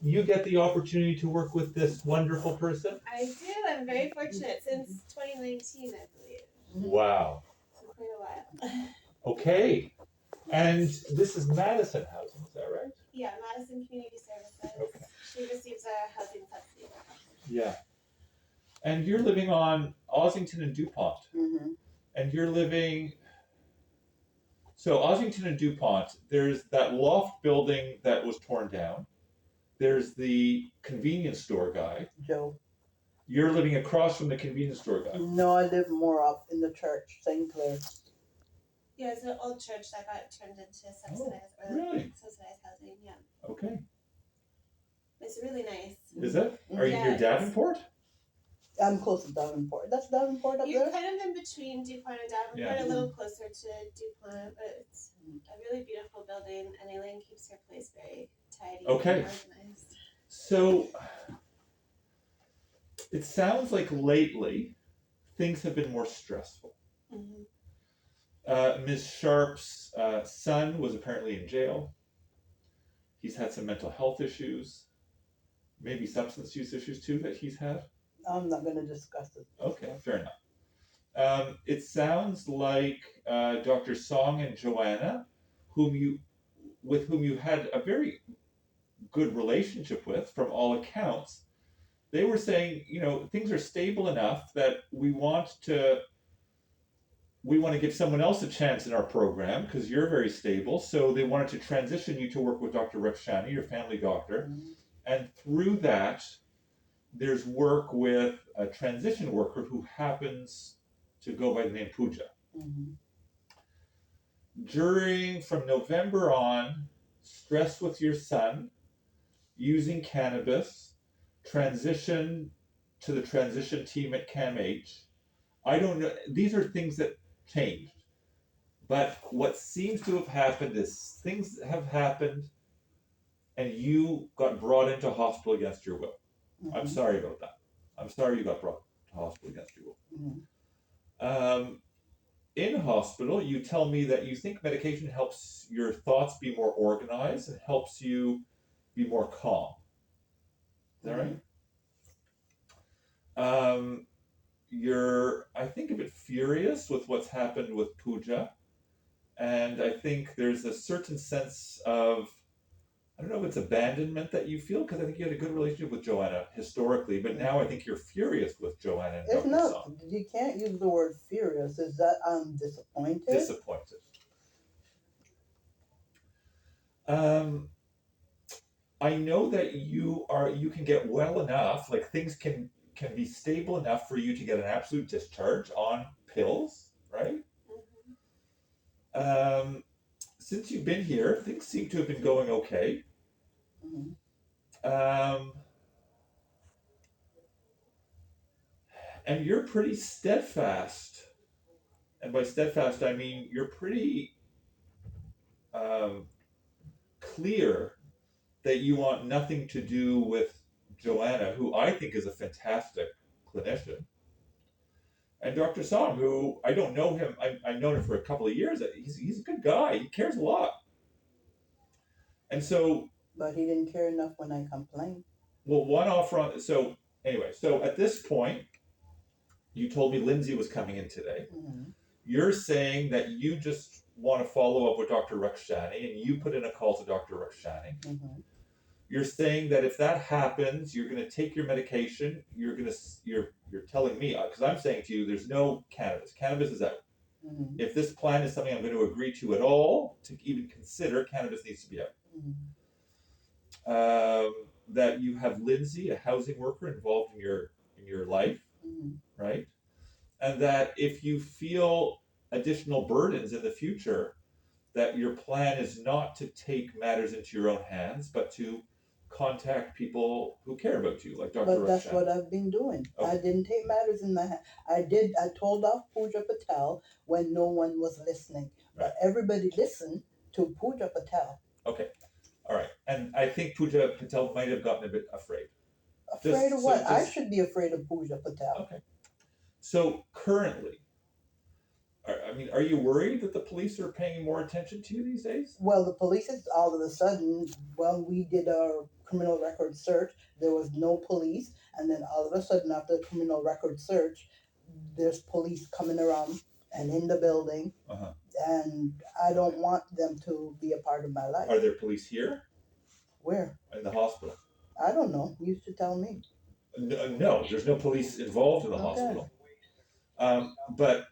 you get the opportunity to work with this wonderful person? I do. I'm very fortunate since 2019, I believe. Wow. So quite a while. Okay. And this is Madison Housing, is that right? Yeah, Madison Community Services. Okay. She receives a housing subsidy. Yeah. And you're living on Ossington and DuPont. Mm-hmm. And you're living... So Ossington and DuPont, there's that loft building that was torn down. There's the convenience store guy. Joe. You're living across from the convenience store guy. No, I live more up in the church, St. Clair. Yeah, it's an old church that got turned into subsidized, really? Subsidized housing. Yeah. Okay. It's really nice. Is it? Are you near Davenport? I'm close to Davenport. That's Davenport up You're there? kind of in between DuPont and Davenport, Yeah. a little closer to DuPont, but it's a really beautiful building, and Elaine keeps her place very tidy Okay. and organized. So, it sounds like lately things have been more stressful. Mm-hmm. Ms. Sharp's son was apparently in jail. He's had some mental health issues, maybe substance use issues too that he's had. I'm not going to discuss it. Okay, fair enough. It sounds like Dr. Song and Joanna, with whom you had a very good relationship with, from all accounts, they were saying, things are stable enough that we want to give someone else a chance in our program because you're very stable. So they wanted to transition you to work with Dr. Rakshani, your family doctor. Mm-hmm. And through that, there's work with a transition worker who happens to go by the name PUJA. Mm-hmm. From November on, stress with your son, using cannabis, transition to the transition team at CAMH. I don't know, these are things that changed. But what seems to have happened is things have happened and you got brought into hospital against your will. Mm-hmm. I'm sorry about that. I'm sorry you got brought to hospital against your will. Mm-hmm. In hospital, you tell me that you think medication helps your thoughts be more organized and helps you be more calm. Is that right? You're, I think, a bit furious with what's happened with PUJA. And I think there's a certain sense of, I don't know if it's abandonment that you feel, because I think you had a good relationship with Joanna historically, but now I think you're furious with Joanna and It's Dr. not, Song. you can't use the word furious. Is that I'm disappointed? Disappointed. I know that you can get well enough, like things can be stable enough for you to get an absolute discharge on pills, right? Mm-hmm. Since you've been here, things seem to have been going okay. Mm-hmm. And you're pretty steadfast. And by steadfast, I mean you're pretty clear that you want nothing to do with Joanna, who I think is a fantastic clinician. And Dr. Song, who I don't know him, I've known him for a couple of years. He's a good guy. He cares a lot. And so... But he didn't care enough when I complained. Well, one offer on... So, anyway, so at this point, you told me Lindsay was coming in today. Mm-hmm. You're saying that you just want to follow up with Dr. Rakshani, and you put in a call to Dr. Rakshani. Mm-hmm. You're saying that if that happens, you're going to take your medication. You're telling me, because I'm saying to you, there's no cannabis. Cannabis is out. Mm-hmm. If this plan is something I'm going to agree to at all, to even consider, cannabis needs to be out. Mm-hmm. That you have Lindsay, a housing worker, involved in your life, Mm-hmm. right? And that if you feel additional burdens in the future, that your plan is not to take matters into your own hands, but to contact people who care about you, like Dr. But that's Rashan. what I've been doing. Okay. I didn't take matters in my hand. I told off PUJA Patel when no one was listening. Right. But everybody listened to PUJA Patel. Okay. All right. And I think PUJA Patel might have gotten a bit afraid. Afraid of what? I should be afraid of PUJA Patel. Okay. So currently, are you worried that the police are paying more attention to you these days? Well, the police is all of a sudden, when we did our criminal record search, there was no police, and then all of a sudden after the criminal record search, there's police coming around and in the building, Uh-huh. and I don't want them to be a part of my life. Are there police here Where? in the hospital? I don't know. You should tell me. No, there's no police involved in the Okay. hospital. But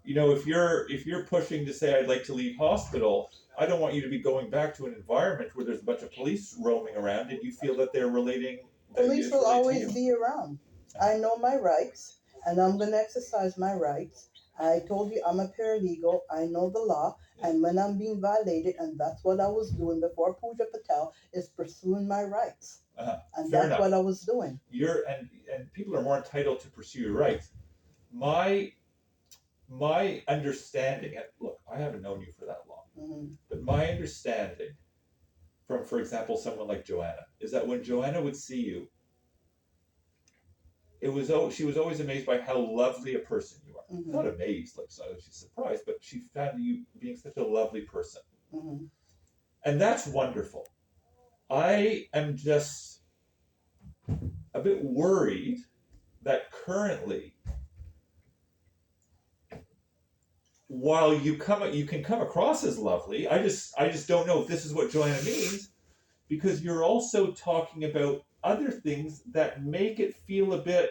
you know, if you're pushing to say I'd like to leave hospital, I don't want you to be going back to an environment where there's a bunch of police roaming around and you feel that they're relating. Police will relate to always you. be around. I know my rights, and I'm going to exercise my rights. I told you I'm a paralegal. I know the law, and when I'm being violated, and that's what I was doing before PUJA Patel, is pursuing my rights. And Fair that's enough. what I was doing. And people are more entitled to pursue your rights. My understanding, and look, I haven't known you for that long, Mhm. but my understanding from, for example, someone like Joanna, is that when Joanna would see you, she was always amazed by how lovely a person you are. Mhm. Not amazed, like so she's surprised, but she found you being such a lovely person. Mhm. And that's wonderful. I am just a bit worried that currently, while you can come across as lovely, I just don't know if this is what Joanna means, because you're also talking about other things that make it feel a bit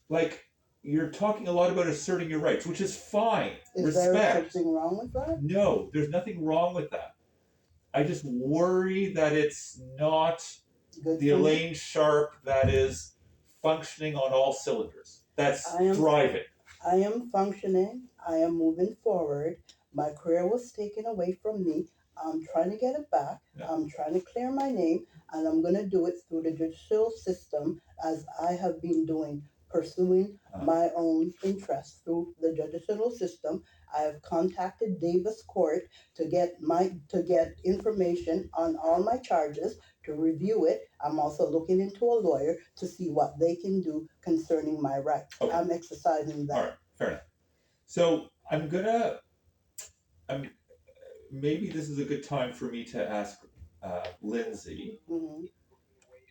like you're talking a lot about asserting your rights, which is fine. Is there Respect. something wrong with that? No, there's nothing wrong with that. I just worry that it's not Good the for me. Elaine Sharp that is functioning on all cylinders. That's thriving. I am functioning. I am moving forward. My career was taken away from me. I'm trying to get it back. Yeah. I'm trying to clear my name, and I'm going to do it through the judicial system as I have been doing, pursuing my own interests through the judicial system. I have contacted Davis Court to get information on all my charges, to review it. I'm also looking into a lawyer to see what they can do concerning my rights. Okay. I'm exercising that. All right, fair enough. So maybe this is a good time for me to ask Lindsay, Mhm.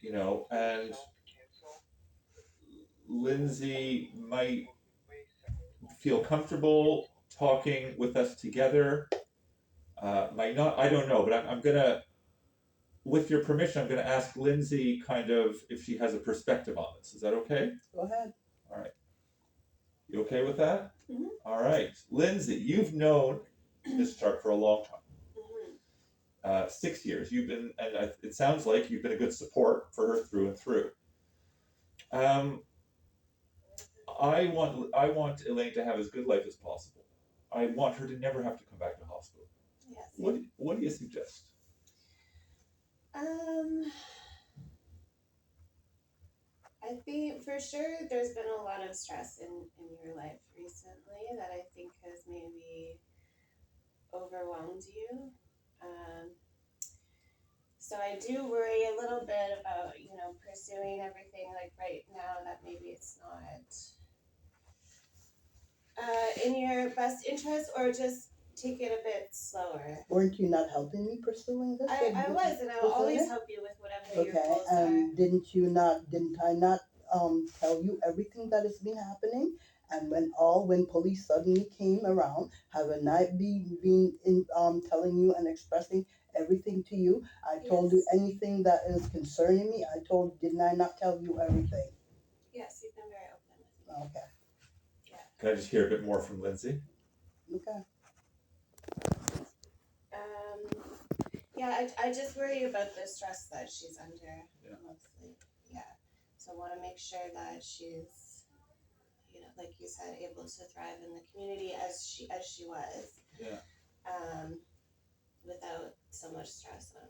you know, and Lindsay might feel comfortable talking with us together. Might not, I don't know, but I'm gonna, with your permission, I'm gonna ask Lindsay kind of if she has a perspective on this. Is that okay? Go ahead. All right. You okay with that? Mhm. All right. Lindsay, you've known Ms. Sharp for a long time. 6 years. You've been, and it sounds like you've been a good support for her through and through. I want Elaine to have as good life as possible. I want her to never have to come back to hospital. Yes. What do you suggest? I think for sure there's been a lot of stress in your life recently that I think has maybe overwhelmed you. So I do worry a little bit about, pursuing everything like right now that maybe it's not in your best interest, or just take it a bit slower. Weren't you not helping me pursuing this? I was, and I'll always help you with whatever your Okay, goals and didn't I not tell you everything that has been happening? And when police suddenly came around, haven't I been telling you and expressing everything to you? I told you Yes. anything that is concerning me. Didn't I not tell you everything? Yes, you've been very open with me. Okay. Can I just hear a bit more from Lindsay? Okay. Yeah, I just worry about the stress that she's under mostly. Yeah. So I want to make sure that she's, like you said, able to thrive in the community as she was. Yeah. Without so much stress on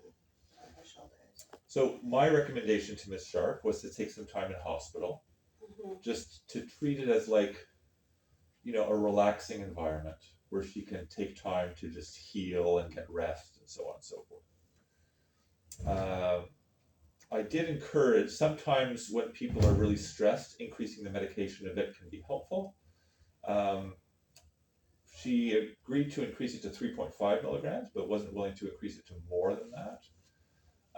her shoulders. So my recommendation to Miss Sharp was to take some time in hospital, just to treat it as like, a relaxing environment where she can take time to just heal and get rest and so on and so forth. I did encourage, sometimes when people are really stressed, increasing the medication a bit can be helpful. She agreed to increase it to 3.5 milligrams, but wasn't willing to increase it to more than that.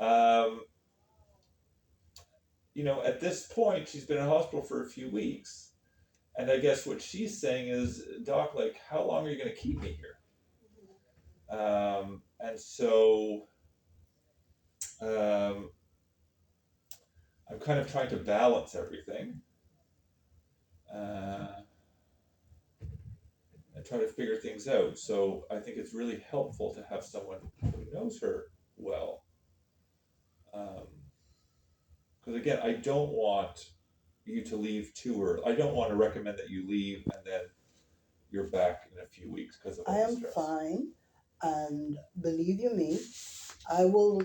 Um, at this point, she's been in hospital for a few weeks. And I guess what she's saying is, Doc, like, how long are you going to keep me here? And so I'm kind of trying to balance everything and try to figure things out. So I think it's really helpful to have someone who knows her well. Because again, I don't want you to leave too early. I don't want to recommend that you leave and then you're back in a few weeks because of all I the am stress. fine, and believe you me, I will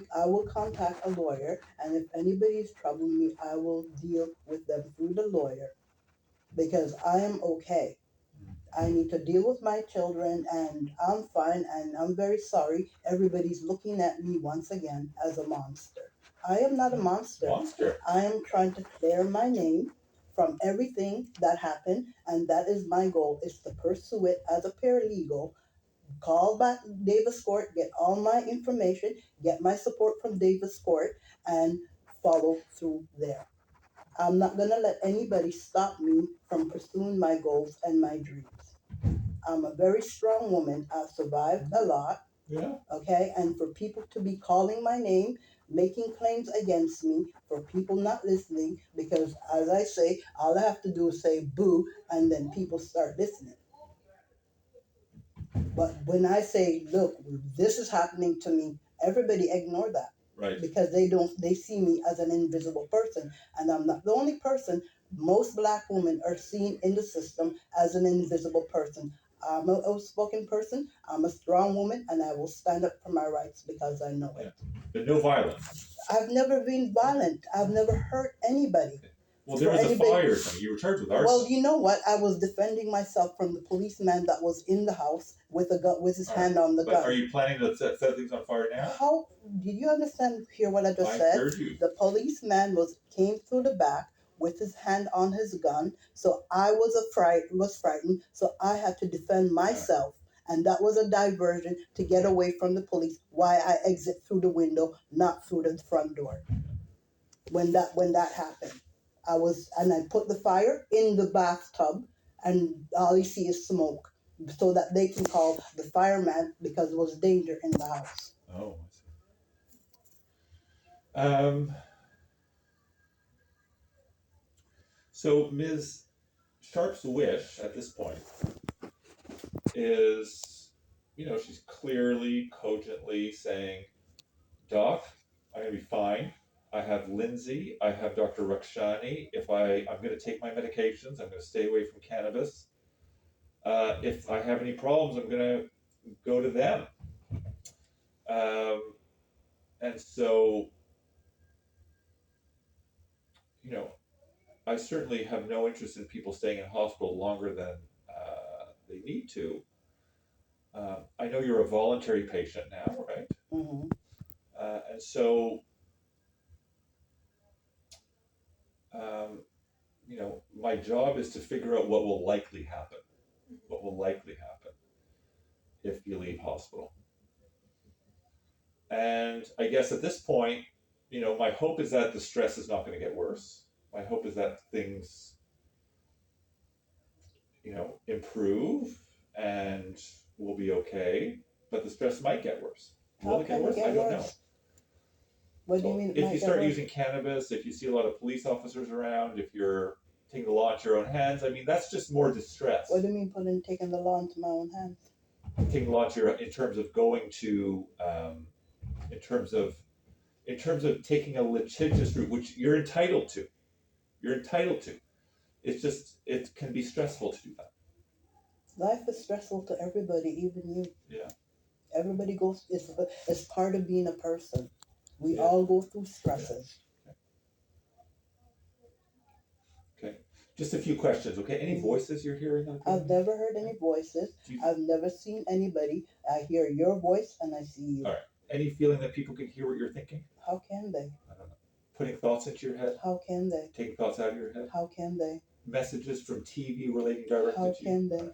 contact a lawyer, and if anybody is troubling me, I will deal with them through the lawyer, because I am okay. I need to deal with my children, and I'm fine, and I'm very sorry. Everybody's looking at me once again as a monster. I am not a monster. Monster. I am trying to clear my name from everything that happened, and that is my goal, is to pursue it as a paralegal, call back Davis Court, get all my information, get my support from Davis Court, and follow through there. I'm not going to let anybody stop me from pursuing my goals and my dreams. I'm a very strong woman. I've survived a lot. Yeah. Okay, and for people to be calling my name, making claims against me, for people not listening, because as I say, all I have to do is say boo, and then people start listening. But when I say, look, this is happening to me, everybody ignore that. Right. Because they see me as an invisible person, and I'm not the only person. Most black women are seen in the system as an invisible person. I'm an outspoken person, I'm a strong woman, and I will stand up for my rights because I know it. But no violence. I've never been violent. I've never hurt anybody. Well, there was a fire or something. You were charged with arson. Well, you know what? I was defending myself from the policeman that was in the house with a gun, with his hand on the gun. But are you planning to set things on fire now? How did you hear what I just said? I heard you. The policeman came through the back with his hand on his gun, so I was frightened, so I had to defend myself. And that was a diversion to get away from the police. Why I exit through the window, not through the front door. When that happened, I put the fire in the bathtub, and all you see is smoke, so that they can call the fireman because there was danger in the house. Oh, I see. So Ms. Sharp's wish at this point is, she's clearly, cogently saying, Doc, I'm going to be fine. I have Lindsay. I have Dr. Rakshani. I'm going to take my medications. I'm going to stay away from cannabis. If I have any problems, I'm going to go to them. And so, I certainly have no interest in people staying in hospital longer than they need to. I know you're a voluntary patient now, right? Mm-hmm. And so, my job is to figure out what will likely happen. What will likely happen if you leave hospital. And I guess at this point, my hope is that the stress is not going to get worse. My hope is that things, improve and we'll be okay. But the stress might get worse. Will it get worse? I don't know. What do you mean? If you start using cannabis, if you see a lot of police officers around, if you're taking the law into your own hands, that's just more distress. What do you mean taking the law into my own hands? Taking the law into in terms of going to, in terms of taking a litigious route, which you're entitled to. You're entitled to. It's just, it can be stressful to do that. Life is stressful to everybody, even you. Yeah. Everybody it's part of being a person. We all go through stresses. Okay. Just a few questions, okay? Any voices you're hearing? I've never heard any voices. I've never seen anybody. I hear your voice and I see you. All right. Any feeling that people can hear what you're thinking? How can they? I don't know. Putting thoughts into your head? How can they? Taking thoughts out of your head? How can they? Messages from TV relating directly How to you? can they?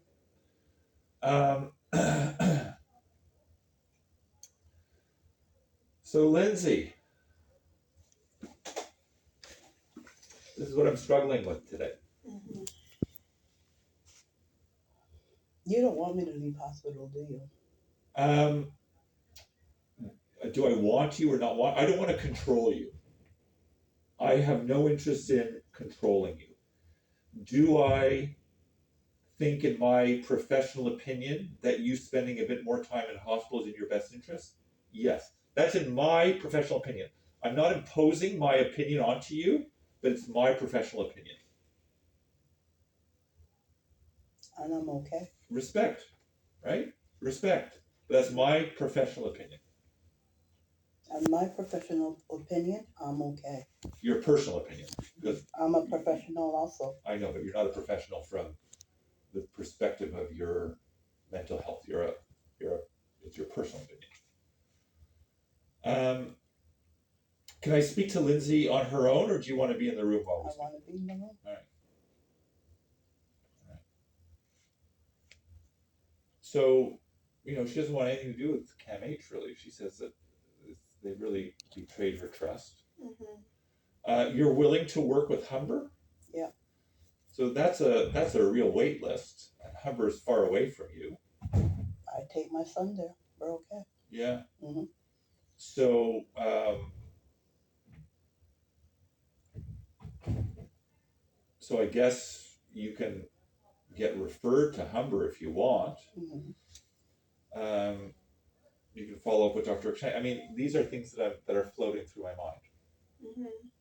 So Lindsay, This is what I'm struggling with today. Mhm. You don't want me to leave hospital, do you? Do I want you or not want? I don't want to control you. I have no interest in controlling you. Do I think, in my professional opinion, that you spending a bit more time in hospital is in your best interest? Yes. That's in my professional opinion. I'm not imposing my opinion onto you, but it's my professional opinion. And I'm okay. Respect, right? Respect. But that's my professional opinion. And my professional opinion, I'm okay. Your personal opinion. Because I'm a professional also. I know, but you're not a professional from the perspective of your mental health. It's your personal opinion. Can I speak to Lindsay on her own, or do you want to be in the room while we I speak? want to be in the room. All right. So, she doesn't want anything to do with CAMH, really. She says that they really betrayed her trust. Mhm. You're willing to work with Humber? Yeah. So that's a real wait list, and Humber's far away from you. I take my son there. We're okay. Yeah. Mhm. So, I guess you can get referred to Humber if you want. Mhm. You can follow up with Dr. O'Shea. I mean, these are things that are floating through my mind. Mhm.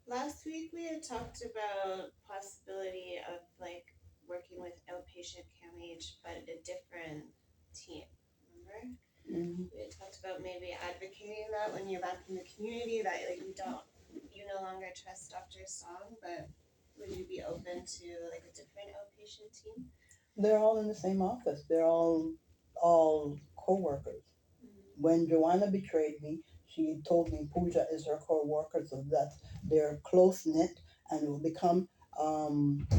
Last week we had talked about possibility of like working with outpatient CAMH, but a different team. Remember? Mhm. We had talked about maybe advocating that when you're back in the community, that like you no longer trust Dr. Song, but would you be open to like a different outpatient team? They're all in the same office. They're all co-workers. When Joanna betrayed me, she told me PUJA is her co-worker, so that they're close knit, and it will become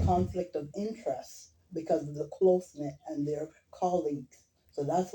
conflict of interest because of the close knit and their colleagues. So that's